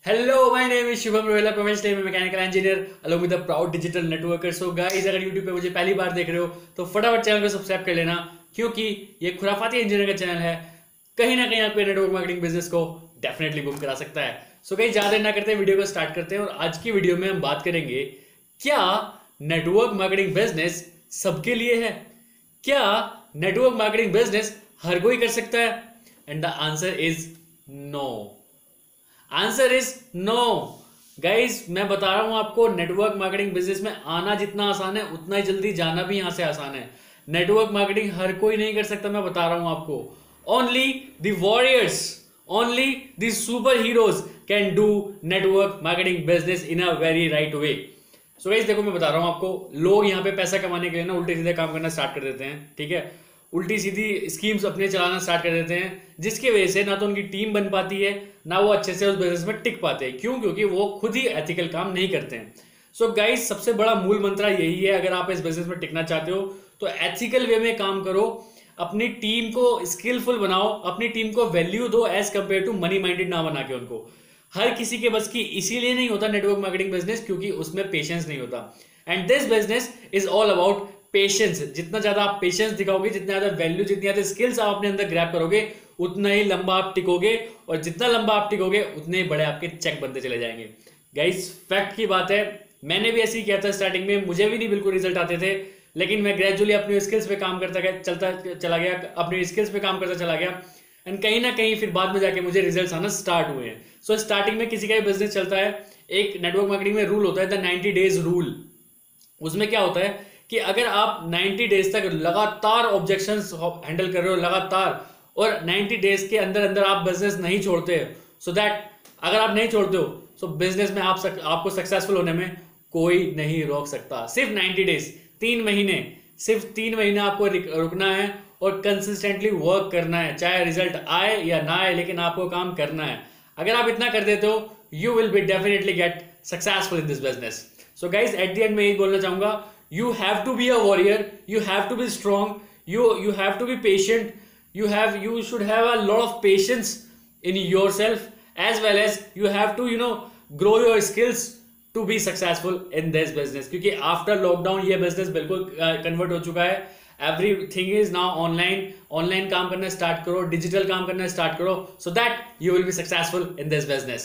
Hello, my name is Shubham Ruhela, professional mechanical engineer along with a proud digital networker. So guys, अगर YouTube पे मुझे पहली बार देख रहे हो तो फटाफट चैनल को सब्सक्राइब कर लेना, क्योंकि ये खुराफाती इंजीनियर का चैनल है। कहीं ना कहीं आपके नेटवर्क मार्केटिंग बिजनेस को डेफिनेटली बूम करा सकता है। सो गाइस, ज़्यादा देर ना करते वीडियो को स्टार्ट करते हैं और आज की वीडियो में हम बात करेंगे, क्या नेटवर्क मार्केटिंग बिजनेस सबके लिए है? क्या नेटवर्क मार्केटिंग बिजनेस हर कोई कर सकता है? And the answer is no. Answer is no guys. मैं बता रहा हूं आपको, नेटवर्क मार्केटिंग बिजनेस में आना जितना आसान है उतना ही जल्दी जाना भी यहां से आसान है। नेटवर्क मार्केटिंग हर कोई नहीं कर सकता, मैं बता रहा हूं आपको। Only the warriors, only the super heroes can do network marketing business in a very right way. So guys देखो, मैं बता रहा हूं आपको, लोग यहां पे पैसा कमाने के लिए ना उल्टे सीधे काम करना स्टार्ट कर देते हैं, ठीक है। उल्टी सीधी स्कीम्स अपने चलाना स्टार्ट कर देते हैं, जिसकी वजह से ना तो उनकी टीम बन पाती है, ना वो अच्छे से उस बिजनेस में टिक पाते हैं। क्यों? क्योंकि वो खुद ही एथिकल काम नहीं करते हैं। सो गाइस, सबसे बड़ा मूल मंत्र यही है, अगर आप इस बिजनेस में टिकना चाहते हो तो एथिकल वे में काम करो, अपनी टीम को स्किलफुल बनाओ, अपनी टीम को वैल्यू दो as compared to money minded ना बना के उनको। हर किसी के बस की इसीलिए नहीं होता नेटवर्क मार्केटिंग बिजनेस, क्योंकि उसमें पेशेंस नहीं होता। And this business is all about patience. जितना ज्यादा आप पेशेंस दिखाओगे, जितना ज्यादा वैल्यू, जितनी ज्यादा स्किल्स आप अपने अंदर ग्रैब करोगे, उतना ही लंबा आप टिकोगे, और जितना लंबा आप टिकोगे उतने ही बड़े आपके चेक बनते चले जाएंगे। गाइस, फैक्ट की बात है, मैंने भी ऐसे ही किया था स्टार्टिंग में। मुझे भी नहीं बिल्कुल रिजल्ट आते थे, लेकिन मैं ग्रेजुअली अपनी स्किल्स पे काम करता चलता चला गया, अपनी स्किल्स पे काम करता चला गया। एंड कहीं ना कहीं फिर बाद में जाके मुझे रिजल्ट आना स्टार्ट हुए हैं। सो स्टार्टिंग में किसी का भी बिजनेस चलता है, एक नेटवर्क मार्केटिंग में रूल होता है, द 90 डेज रूल। उसमें क्या होता है कि अगर आप 90 डेज तक लगातार ऑब्जेक्शंस हैंडल कर रहे हो लगातार, और 90 डेज के अंदर अंदर आप बिजनेस नहीं छोड़ते, सो दैट अगर आप नहीं छोड़ते हो तो बिजनेस में आपको सक्सेसफुल होने में कोई नहीं रोक सकता। सिर्फ 90 डेज, 3 महीने, सिर्फ 3 महीने आपको रुकना है और कंसिस्टेंटली वर्क करना है, चाहे रिजल्ट आए या ना आए, लेकिन आपको काम करना है। अगर आप इतना कर देते हो, you will be definitely get successful in this business. So guys, eight the and में यही बोलना चाहूंगा, you have to be a warrior, you have to be strong, you have to be patient, you should have a lot of patience in yourself, as well as you have to grow your skills to be successful in this business। क्योंकि after lockdown ये business बिल्कुल convert हो चुका है। Everything is now online. Online काम करना start करो, digital काम करना स्टार्ट करो, so that you will be successful in this business.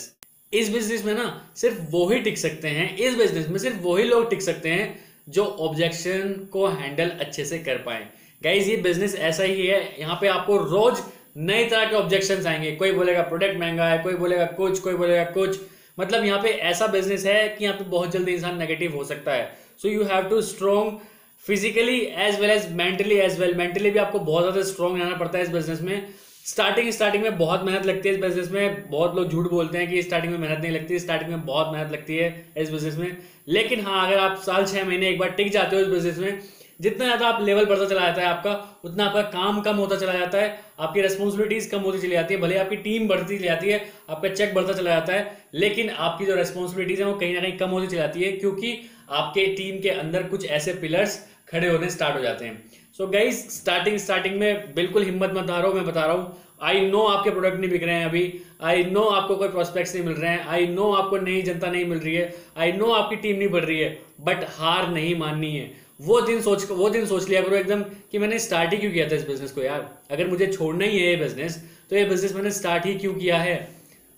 इस बिजनेस में ना सिर्फ वो ही टिक सकते हैं, इस बिजनेस में सिर्फ वही लोग टिक सकते हैं जो ऑब्जेक्शन को हैंडल अच्छे से कर पाए। गाइज, ये बिजनेस ऐसा ही है, यहाँ पे आपको रोज नई तरह के ऑब्जेक्शंस आएंगे। कोई बोलेगा प्रोडक्ट महंगा है, कोई बोलेगा कुछ, कोई बोलेगा कुछ। मतलब यहाँ पे ऐसा बिजनेस है कि यहाँ पे बहुत जल्दी इंसान नेगेटिव हो सकता है। So you have to strong physically as well as mentally as well. Mentally भी आपको बहुत ज्यादा स्ट्रॉन्ग रहना पड़ता है इस बिजनेस में। स्टार्टिंग में बहुत मेहनत लगती है इस बिजनेस में। बहुत लोग झूठ बोलते हैं कि स्टार्टिंग में मेहनत नहीं लगती, स्टार्टिंग में बहुत मेहनत लगती है इस बिजनेस में। लेकिन हाँ, अगर आप साल 6 महीने एक बार टिक जाते हो इस बिजनेस में, जितना ज्यादा आप लेवल बढ़ता चला जाता है आपका, उतना आपका काम कम होता चला जाता है, आपकी रेस्पॉन्सिबिलिटीज कम होती चली जाती है। भले आपकी टीम बढ़ती चली जाती है, आपका चेक बढ़ता चला जाता है, लेकिन आपकी जो रेस्पॉन्सिबिलिटीज है वो कहीं ना कहीं कम होती चली जाती है, क्योंकि आपके टीम के अंदर कुछ ऐसे पिलर्स खड़े होने स्टार्ट हो जाते हैं। सो गाइज, स्टार्टिंग में बिल्कुल हिम्मत मत हारो। मैं बता रहा हूँ, आई नो आपके प्रोडक्ट नहीं बिक रहे हैं अभी, आई नो आपको कोई प्रोस्पेक्ट्स नहीं मिल रहे हैं, आई नो आपको नई जनता नहीं मिल रही है, आई नो आपकी टीम नहीं बढ़ रही है, बट हार नहीं माननी है। वो दिन सोच लिया करो एकदम कि मैंने स्टार्ट ही क्यों किया था इस बिजनेस को यार। अगर मुझे छोड़ना ही है ये बिजनेस, तो ये बिजनेस मैंने स्टार्ट ही क्यों किया है।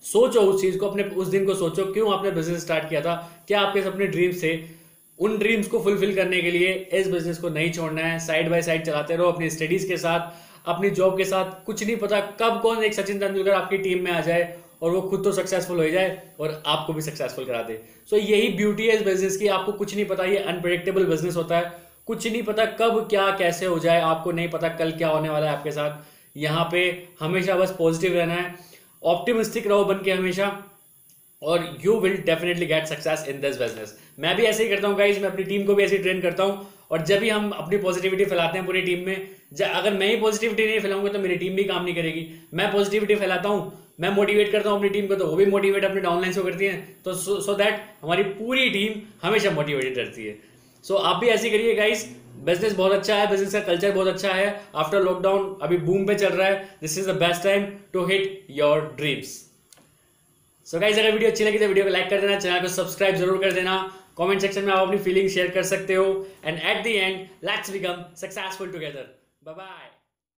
सोचो उस चीज को, अपने उस दिन को सोचो, क्यों आपने बिजनेस स्टार्ट किया था, क्या आपके अपने ड्रीम्स थे। उन ड्रीम्स को फुलफिल करने के लिए इस बिजनेस को नहीं छोड़ना है। साइड बाय साइड चलाते रहो, अपनी स्टडीज के साथ, अपनी जॉब के साथ। कुछ नहीं पता कब कौन एक सचिन तेंदुलकर आपकी टीम में आ जाए और वो खुद तो सक्सेसफुल हो जाए और आपको भी सक्सेसफुल करा दे। सो यही ब्यूटी है इस बिजनेस की, आपको कुछ नहीं पता, ये अनप्रेडिक्टेबल बिजनेस होता है। कुछ नहीं पता कब क्या कैसे हो जाए, आपको नहीं पता कल क्या होने वाला है आपके साथ। यहाँ पे हमेशा बस पॉजिटिव रहना है, ऑप्टिमिस्टिक रहो बन के हमेशा, और you will definitely get success in this business. मैं भी ऐसे ही करता हूँ गाइज, मैं अपनी टीम को भी ऐसे ही ट्रेन करता हूँ, और जब भी हम अपनी पॉजिटिविटी फैलाते हैं पूरी टीम में, अगर मैं ही पॉजिटिविटी नहीं फैलाऊंगा तो मेरी टीम भी काम नहीं करेगी। मैं पॉजिटिविटी फैलाता हूँ, मैं मोटिवेट करता हूँ अपनी टीम को, तो वो भी मोटिवेट अपने डाउनलाइन को करती है, तो सो दैट हमारी पूरी टीम हमेशा मोटिवेटेड रहती है। सो आप भी ऐसे करिए गाइज। बिजनेस बहुत अच्छा है, बिजनेस का कल्चर बहुत अच्छा है। आफ्टर लॉकडाउन अभी बूम पे चल रहा है। This is the best time to hit your dreams. So guys अगर वीडियो अच्छी लगी तो वीडियो को लाइक कर देना, चैनल को सब्सक्राइब जरूर कर देना, कमेंट सेक्शन में आप अपनी फीलिंग शेयर कर सकते हो, and at the end let's become successful together. Bye bye.